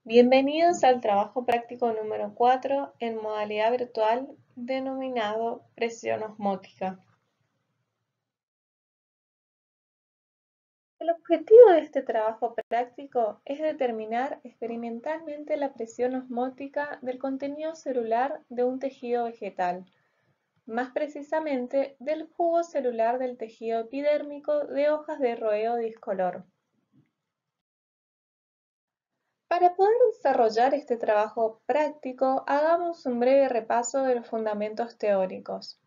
Bienvenidos al trabajo práctico número 4 en modalidad virtual denominado presión osmótica. El objetivo de este trabajo práctico es determinar experimentalmente la presión osmótica del contenido celular de un tejido vegetal, más precisamente del jugo celular del tejido epidérmico de hojas de roeo discolor. Para poder desarrollar este trabajo práctico, hagamos un breve repaso de los fundamentos teóricos.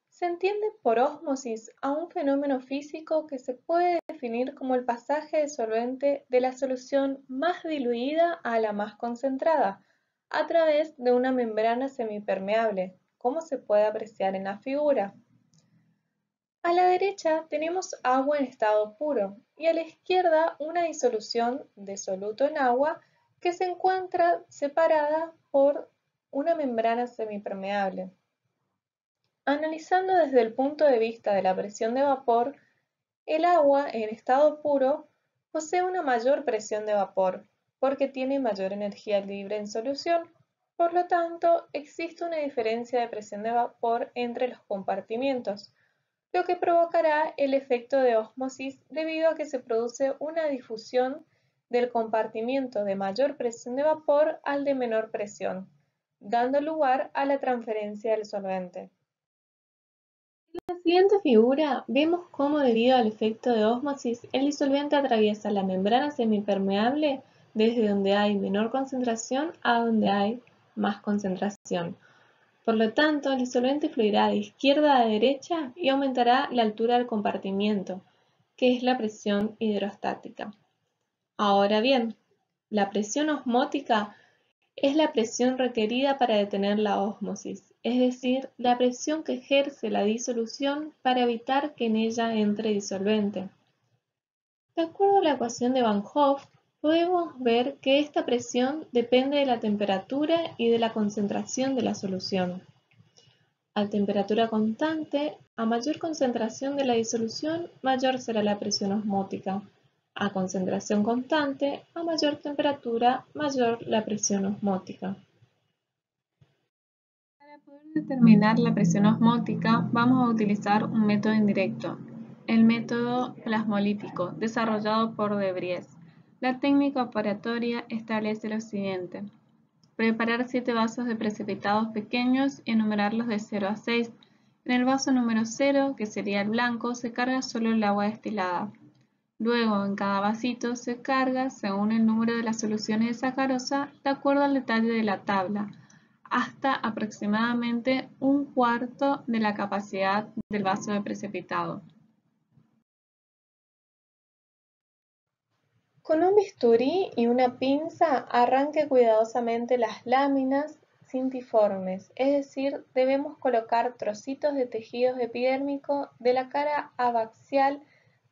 Se entiende por ósmosis a un fenómeno físico que se puede definir como el pasaje de solvente de la solución más diluida a la más concentrada, a través de una membrana semipermeable, como se puede apreciar en la figura. A la derecha tenemos agua en estado puro y a la izquierda una disolución de soluto en agua que se encuentra separada por una membrana semipermeable. Analizando desde el punto de vista de la presión de vapor, el agua en estado puro posee una mayor presión de vapor porque tiene mayor energía libre en solución. Por lo tanto, existe una diferencia de presión de vapor entre los compartimientos, lo que provocará el efecto de ósmosis debido a que se produce una difusión del compartimiento de mayor presión de vapor al de menor presión, dando lugar a la transferencia del solvente. En la siguiente figura vemos cómo debido al efecto de ósmosis el disolvente atraviesa la membrana semipermeable desde donde hay menor concentración a donde hay más concentración. Por lo tanto, el disolvente fluirá de izquierda a derecha y aumentará la altura del compartimiento, que es la presión hidrostática. Ahora bien, la presión osmótica es la presión requerida para detener la ósmosis, es decir, la presión que ejerce la disolución para evitar que en ella entre disolvente. De acuerdo a la ecuación de Van Hoff, podemos ver que esta presión depende de la temperatura y de la concentración de la solución. A temperatura constante, a mayor concentración de la disolución, mayor será la presión osmótica. A concentración constante, a mayor temperatura, mayor la presión osmótica. Para poder determinar la presión osmótica, vamos a utilizar un método indirecto, el método plasmolítico, desarrollado por de Vries. La técnica operatoria establece lo siguiente. Preparar 7 vasos de precipitados pequeños y enumerarlos de 0 a 6. En el vaso número 0, que sería el blanco, se carga solo el agua destilada. Luego, en cada vasito se carga, según el número de las soluciones de sacarosa, de acuerdo al detalle de la tabla, hasta aproximadamente un cuarto de la capacidad del vaso de precipitado. Con un bisturí y una pinza arranque cuidadosamente las láminas cintiformes, es decir, debemos colocar trocitos de tejido epidérmico de la cara abaxial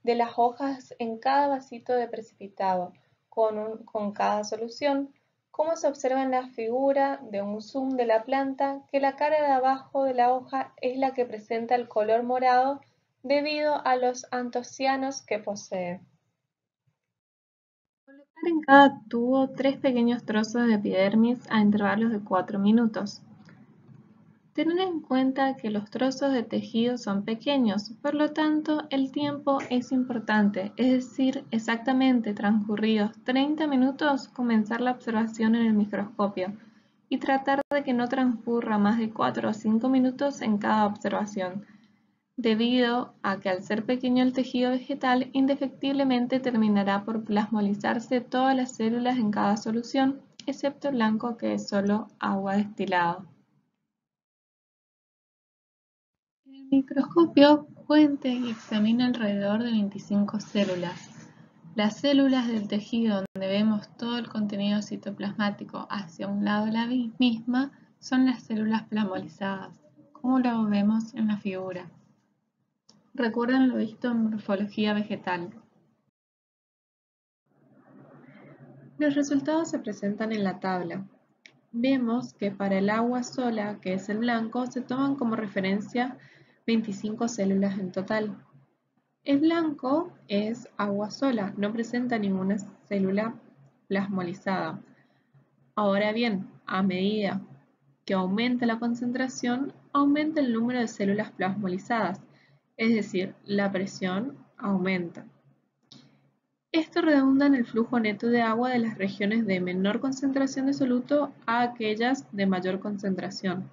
de las hojas en cada vasito de precipitado, con cada solución, como se observa en la figura de un zoom de la planta, que la cara de abajo de la hoja es la que presenta el color morado debido a los antocianos que posee. Colocar en cada tubo 3 pequeños trozos de epidermis a intervalos de 4 minutos. Tener en cuenta que los trozos de tejido son pequeños, por lo tanto el tiempo es importante, es decir, exactamente transcurridos 30 minutos comenzar la observación en el microscopio y tratar de que no transcurra más de 4 o 5 minutos en cada observación, debido a que al ser pequeño el tejido vegetal, indefectiblemente terminará por plasmolizarse todas las células en cada solución, excepto el blanco que es solo agua destilada. En el microscopio cuente y examina alrededor de 25 células. Las células del tejido donde vemos todo el contenido citoplasmático hacia un lado de la misma son las células plasmolizadas, como lo vemos en la figura. Recuerden lo visto en morfología vegetal. Los resultados se presentan en la tabla. Vemos que para el agua sola, que es el blanco, se toman como referencia 25 células en total. El blanco es agua sola, no presenta ninguna célula plasmolizada. Ahora bien, a medida que aumenta la concentración, aumenta el número de células plasmolizadas, es decir, la presión aumenta. Esto redunda en el flujo neto de agua de las regiones de menor concentración de soluto a aquellas de mayor concentración.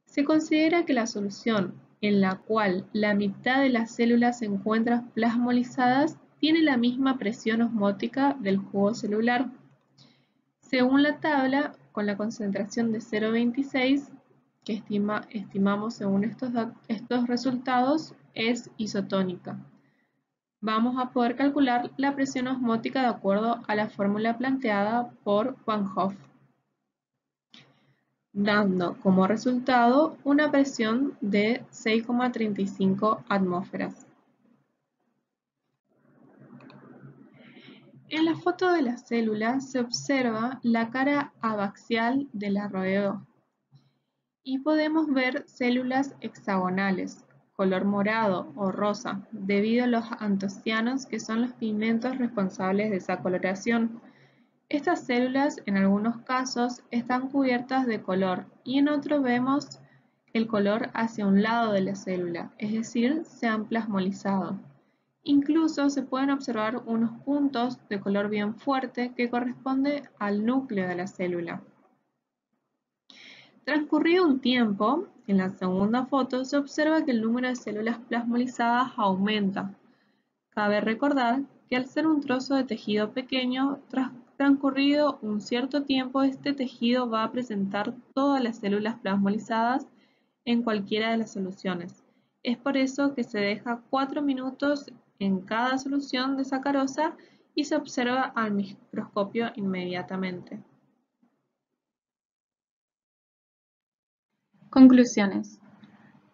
Se considera que la solución en la cual la mitad de las células se encuentran plasmolizadas tiene la misma presión osmótica del jugo celular. Según la tabla, con la concentración de 0,26 que estimamos según estos resultados, es isotónica. Vamos a poder calcular la presión osmótica de acuerdo a la fórmula planteada por Van Hoff, dando como resultado una presión de 6,35 atmósferas. En la foto de la célula se observa la cara abaxial de la rodeó y podemos ver células hexagonales, color morado o rosa, debido a los antocianos que son los pigmentos responsables de esa coloración. Estas células en algunos casos están cubiertas de color y en otros vemos el color hacia un lado de la célula, es decir, se han plasmolizado. Incluso se pueden observar unos puntos de color bien fuerte que corresponde al núcleo de la célula. Transcurrido un tiempo, en la segunda foto se observa que el número de células plasmolizadas aumenta. Cabe recordar que al ser un trozo de tejido pequeño, tras transcurrido un cierto tiempo, este tejido va a presentar todas las células plasmolizadas en cualquiera de las soluciones. Es por eso que se deja 4 minutos en cada solución de sacarosa y se observa al microscopio inmediatamente. Conclusiones.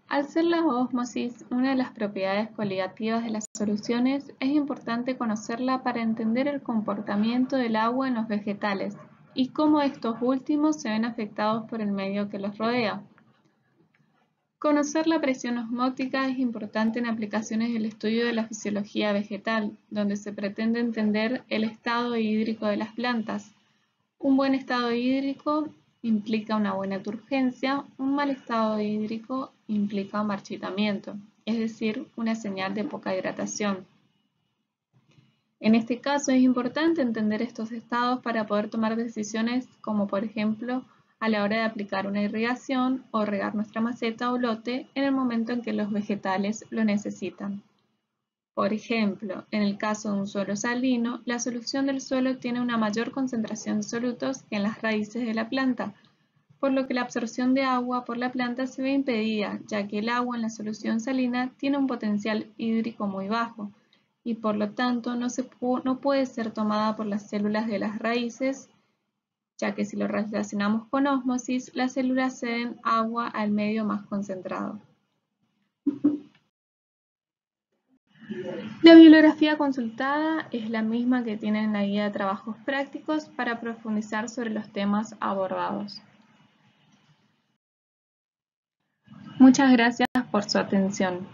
Al ser la ósmosis una de las propiedades coligativas de las soluciones, es importante conocerla para entender el comportamiento del agua en los vegetales y cómo estos últimos se ven afectados por el medio que los rodea. Conocer la presión osmótica es importante en aplicaciones del estudio de la fisiología vegetal, donde se pretende entender el estado hídrico de las plantas. Un buen estado hídrico implica una buena turgencia, un mal estado hídrico implica marchitamiento, es decir, una señal de poca hidratación. En este caso es importante entender estos estados para poder tomar decisiones como por ejemplo a la hora de aplicar una irrigación o regar nuestra maceta o lote en el momento en que los vegetales lo necesitan. Por ejemplo, en el caso de un suelo salino, la solución del suelo tiene una mayor concentración de solutos que en las raíces de la planta, por lo que la absorción de agua por la planta se ve impedida, ya que el agua en la solución salina tiene un potencial hídrico muy bajo y por lo tanto no puede ser tomada por las células de las raíces, ya que si lo relacionamos con ósmosis, las células ceden agua al medio más concentrado. La bibliografía consultada es la misma que tiene en la guía de trabajos prácticos para profundizar sobre los temas abordados. Muchas gracias por su atención.